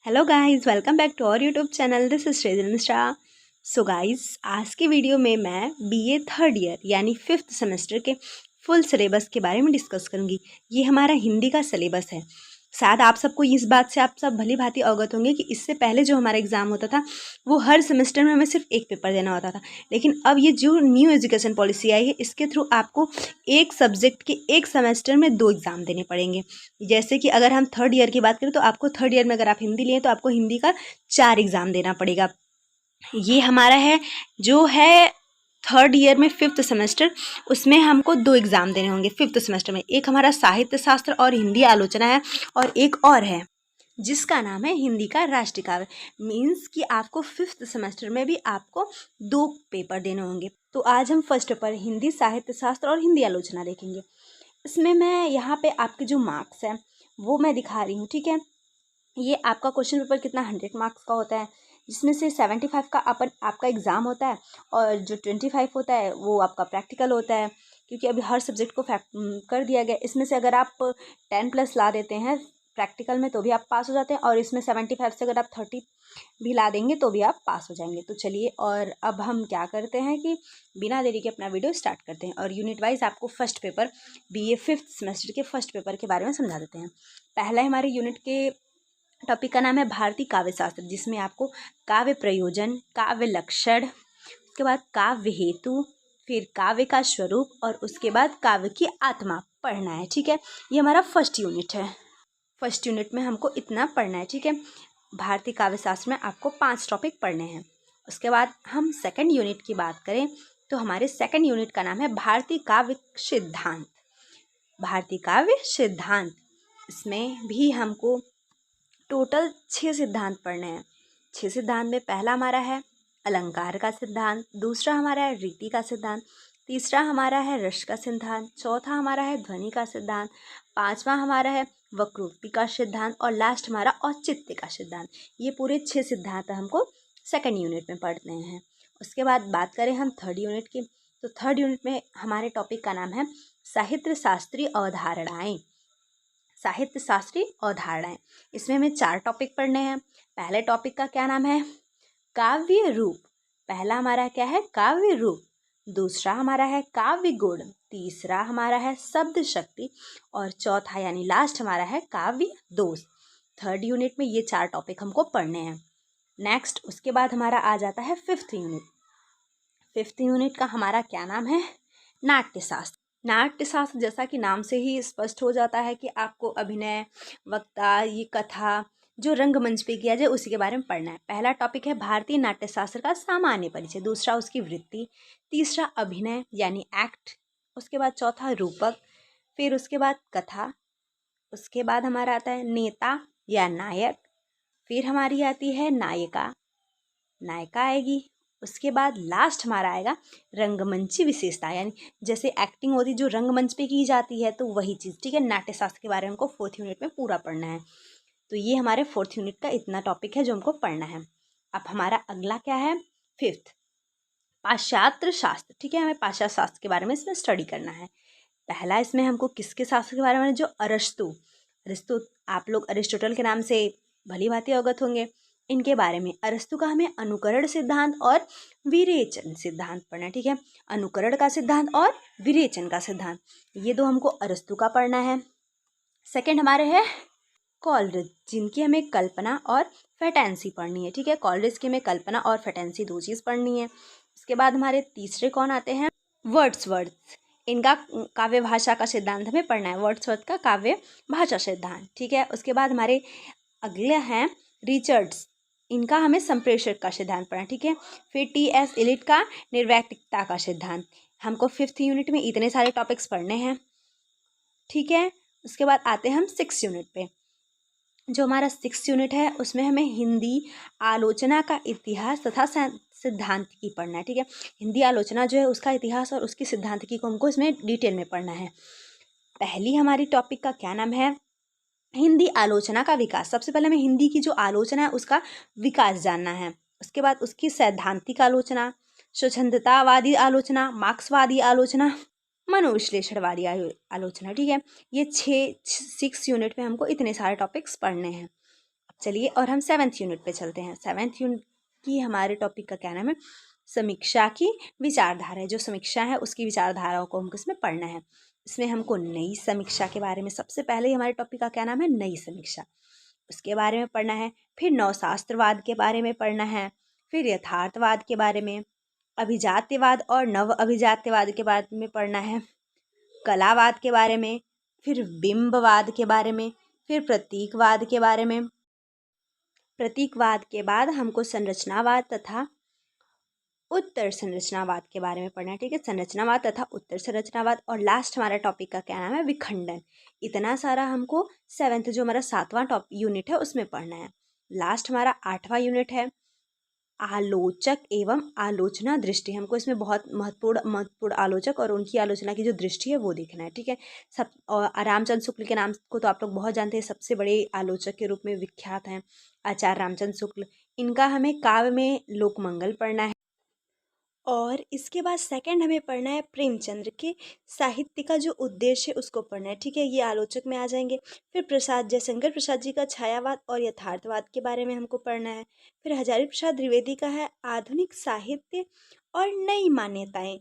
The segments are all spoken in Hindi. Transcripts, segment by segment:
Hello guys, welcome back to our YouTube channel. This is Shrejal Mishra. So guys, आज की वीडियो में मैं बीए थर्ड ईयर यानी फिफ्थ सेमेस्टर के फुल सिलेबस के बारे में डिस्कस करूंगी। ये हमारा हिंदी का सिलेबस है। शायद आप सबको इस बात से आप सब भली भांति अवगत होंगे कि इससे पहले जो हमारा एग्ज़ाम होता था वो हर सेमेस्टर में हमें सिर्फ एक पेपर देना होता था। लेकिन अब ये जो न्यू एजुकेशन पॉलिसी आई है, इसके थ्रू आपको एक सब्जेक्ट के एक सेमेस्टर में 2 एग्ज़ाम देने पड़ेंगे। जैसे कि अगर हम थर्ड ईयर की बात करें तो आपको थर्ड ईयर में अगर आप हिंदी लिए तो आपको हिंदी का 4 एग्ज़ाम देना पड़ेगा। ये हमारा है जो है थर्ड ईयर में फिफ्थ सेमेस्टर, उसमें हमको 2 एग्ज़ाम देने होंगे फिफ्थ सेमेस्टर में। एक हमारा साहित्य शास्त्र और हिंदी आलोचना है, और एक और है जिसका नाम है हिंदी का राष्ट्रीय काव्य। मीन्स कि आपको फिफ्थ सेमेस्टर में भी आपको 2 पेपर देने होंगे। तो आज हम फर्स्ट पेपर हिंदी साहित्य शास्त्र और हिंदी आलोचना देखेंगे। इसमें मैं यहाँ पे आपके जो मार्क्स हैं वो मैं दिखा रही हूँ, ठीक है। ये आपका क्वेश्चन पेपर कितना 100 मार्क्स का होता है, जिसमें से 75 का आपका एग्ज़ाम होता है, और जो 25 होता है वो आपका प्रैक्टिकल होता है। क्योंकि अभी हर सब्जेक्ट को कर दिया गया। इसमें से अगर आप 10+ ला देते हैं प्रैक्टिकल में तो भी आप पास हो जाते हैं, और इसमें 75 से अगर आप 30 भी ला देंगे तो भी आप पास हो जाएंगे। तो चलिए, और अब हम क्या करते हैं कि बिना देरी के अपना वीडियो स्टार्ट करते हैं, और यूनिट वाइज आपको first paper BA fifth semester के फर्स्ट पेपर के बारे में समझा देते हैं। पहला हमारे यूनिट के टॉपिक का नाम है भारतीय काव्य शास्त्र, जिसमें आपको काव्य प्रयोजन, काव्य लक्षण, उसके बाद काव्य हेतु, फिर काव्य का स्वरूप, और उसके बाद काव्य की आत्मा पढ़ना है, ठीक है। ये हमारा फर्स्ट यूनिट है। फर्स्ट यूनिट में हमको इतना पढ़ना है, ठीक है। भारतीय काव्य शास्त्र में आपको 5 टॉपिक पढ़ने हैं। उसके बाद हम सेकंड यूनिट की बात करें तो हमारे सेकंड यूनिट का नाम है भारतीय काव्य सिद्धांत। भारतीय काव्य सिद्धांत, इसमें भी हमको टोटल 6 सिद्धांत पढ़ने हैं। 6 सिद्धांत में पहला हमारा है अलंकार का सिद्धांत, दूसरा हमारा है रीति का सिद्धांत, तीसरा हमारा है रस का सिद्धांत, चौथा हमारा है ध्वनि का सिद्धांत, पांचवा हमारा है वक्रोक्ति का सिद्धांत, और लास्ट हमारा औचित्य का सिद्धांत। ये पूरे 6 सिद्धांत हमको सेकंड यूनिट में पढ़ने हैं। उसके बाद बात करें हम थर्ड यूनिट की, तो थर्ड यूनिट में हमारे टॉपिक का नाम है साहित्य शास्त्रीय अवधारणाएं। साहित्य शास्त्रीय अवधारणाएं, इसमें हमें 4 टॉपिक पढ़ने हैं। पहले टॉपिक का क्या नाम है काव्य रूप। पहला हमारा क्या है काव्य रूप, दूसरा हमारा है काव्य गुण, तीसरा हमारा है शब्द शक्ति, और चौथा यानी लास्ट हमारा है काव्य दोष। थर्ड यूनिट में ये 4 टॉपिक हमको पढ़ने हैं। नेक्स्ट उसके बाद हमारा आ जाता है फिफ्थ यूनिट। फिफ्थ यूनिट का हमारा क्या नाम है नाट्यशास्त्र। नाट्यशास्त्र जैसा कि नाम से ही स्पष्ट हो जाता है कि आपको अभिनय, वक्ता, ये कथा जो रंगमंच पे किया जाए उसी के बारे में पढ़ना है। पहला टॉपिक है भारतीय नाट्यशास्त्र का सामान्य परिचय, दूसरा उसकी वृत्ति, तीसरा अभिनय यानी एक्ट, उसके बाद चौथा रूपक, फिर उसके बाद कथा, उसके बाद हमारा आता है नेता या नायक, फिर हमारी आती है नायिका, नायिका आएगी, उसके बाद लास्ट हमारा आएगा रंगमंची विशेषता, यानी जैसे एक्टिंग होती है जो रंगमंच पे की जाती है तो वही चीज़, ठीक है। नाट्यशास्त्र के बारे में हमको फोर्थ यूनिट में पूरा पढ़ना है। तो ये हमारे फोर्थ यूनिट का इतना टॉपिक है जो हमको पढ़ना है। अब हमारा अगला क्या है फिफ्थ, पाश्चात्य शास्त्र, ठीक है। हमें पाश्चात्य शास्त्र के बारे में इसमें स्टडी करना है। पहला इसमें हमको किसके शास्त्र के बारे में, जो अरस्तु, अरस्तु आप लोग अरिस्टोटल के नाम से भली भांति अवगत होंगे। इनके बारे में अरस्तु का हमें अनुकरण सिद्धांत और विरेचन सिद्धांत पढ़ना है, ठीक है। अनुकरण का सिद्धांत और विरेचन का सिद्धांत, ये 2 हमको अरस्तु का पढ़ना है। सेकंड हमारे है कॉलरिज, जिनकी हमें कल्पना और फेटेंसी पढ़नी है, ठीक है। कॉलरिज की हमें कल्पना और फेटेंसी 2 चीज़ पढ़नी है। उसके बाद हमारे तीसरे कौन आते हैं वर्ड्सवर्थ, इनका काव्य भाषा का सिद्धांत हमें पढ़ना है, वर्ड्सवर्थ का काव्य भाषा सिद्धांत, ठीक है। उसके बाद हमारे अगले हैं रिचर्ड्स, इनका हमें संप्रेषक का सिद्धांत पढ़ना, ठीक है। फिर टी.एस. इलियट का निर्वैक्तिकता का सिद्धांत। हमको फिफ्थ यूनिट में इतने सारे टॉपिक्स पढ़ने हैं, ठीक है। उसके बाद आते हैं हम 6 यूनिट पे। जो हमारा 6 यूनिट है उसमें हमें हिंदी आलोचना का इतिहास तथा सिद्धांतिकी पढ़ना है, ठीक है। हिंदी आलोचना जो है उसका इतिहास और उसकी सिद्धांतिकी को हमको इसमें डिटेल में पढ़ना है। पहली हमारी टॉपिक का क्या नाम है हिंदी आलोचना का विकास। सबसे पहले हमें हिंदी की जो आलोचना है उसका विकास जानना है। उसके बाद उसकी सैद्धांतिक आलोचना, स्वच्छंदतावादी आलोचना, मार्क्सवादी आलोचना, मनोविश्लेषणवादी आलोचना, ठीक है। ये 6 यूनिट में हमको इतने सारे टॉपिक्स पढ़ने हैं। चलिए और हम 7th यूनिट पे चलते हैं। 7th यूनिट की हमारे टॉपिक का क्या नाम है? समीक्षा की विचारधारा है। जो समीक्षा है उसकी विचारधाराओं को हमको इसमें पढ़ना है। इसमें हमको नई समीक्षा के बारे में, सबसे पहले ही हमारे टॉपिक का क्या नाम है? नई समीक्षा, उसके बारे में पढ़ना है। फिर नवशास्त्रवाद के बारे में पढ़ना है। फिर यथार्थवाद के बारे में, अभिजात्यवाद और नव अभिजात्यवाद के बारे में पढ़ना है, कलावाद के बारे में, फिर बिंबवाद के बारे में, फिर प्रतीकवाद के बारे में। प्रतीकवाद के बाद हमको संरचनावाद तथा उत्तर संरचनावाद के बारे में पढ़ना है। ठीक है, संरचनावाद तथा उत्तर संरचनावाद। और लास्ट हमारा टॉपिक का क्या नाम है? विखंडन। इतना सारा हमको 7th जो हमारा 7वां यूनिट है उसमें पढ़ना है। लास्ट हमारा 8वां यूनिट है आलोचक एवं आलोचना दृष्टि। हमको इसमें बहुत महत्वपूर्ण आलोचक और उनकी आलोचना की जो दृष्टि है वो देखना है। ठीक है, सब और रामचंद्र शुक्ल के नाम को तो आप लोग बहुत जानते हैं, सबसे बड़े आलोचक के रूप में विख्यात हैं आचार्य रामचंद्र शुक्ल। इनका हमें काव्य में लोकमंगल पढ़ना है। और इसके बाद सेकंड हमें पढ़ना है प्रेमचंद्र के साहित्य का जो उद्देश्य है उसको पढ़ना है। ठीक है, ये आलोचक में आ जाएंगे। फिर प्रसाद जयशंकर प्रसाद जी का छायावाद और यथार्थवाद के बारे में हमको पढ़ना है। फिर हजारी प्रसाद द्विवेदी का है आधुनिक साहित्य और नई मान्यताएं।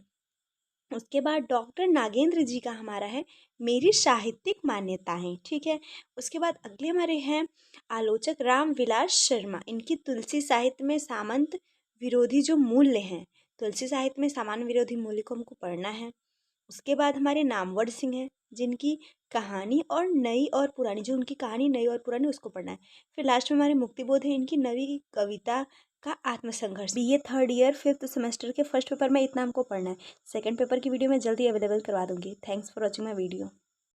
उसके बाद डॉक्टर नागेंद्र जी का हमारा है मेरी साहित्यिक मान्यताएं। ठीक है, उसके बाद अगले हमारे हैं आलोचक रामविलास शर्मा। इनकी तुलसी साहित्य में सामंत विरोधी जो मूल्य हैं, तुलसी साहित्य में सामान्य विरोधी मूल्य को हमको पढ़ना है। उसके बाद हमारे नामवर सिंह हैं, जिनकी कहानी और नई और पुरानी, जो उनकी कहानी नई और पुरानी उसको पढ़ना है। फिर लास्ट में हमारे मुक्तिबोध है, इनकी नवी कविता का आत्मसंघर्ष। BA third year 5th semester के फर्स्ट पेपर में इतना हमको पढ़ना है। सेकंड पेपर की वीडियो मैं जल्दी अवेलेबल करवा दूंगी। Thanks for watching my video.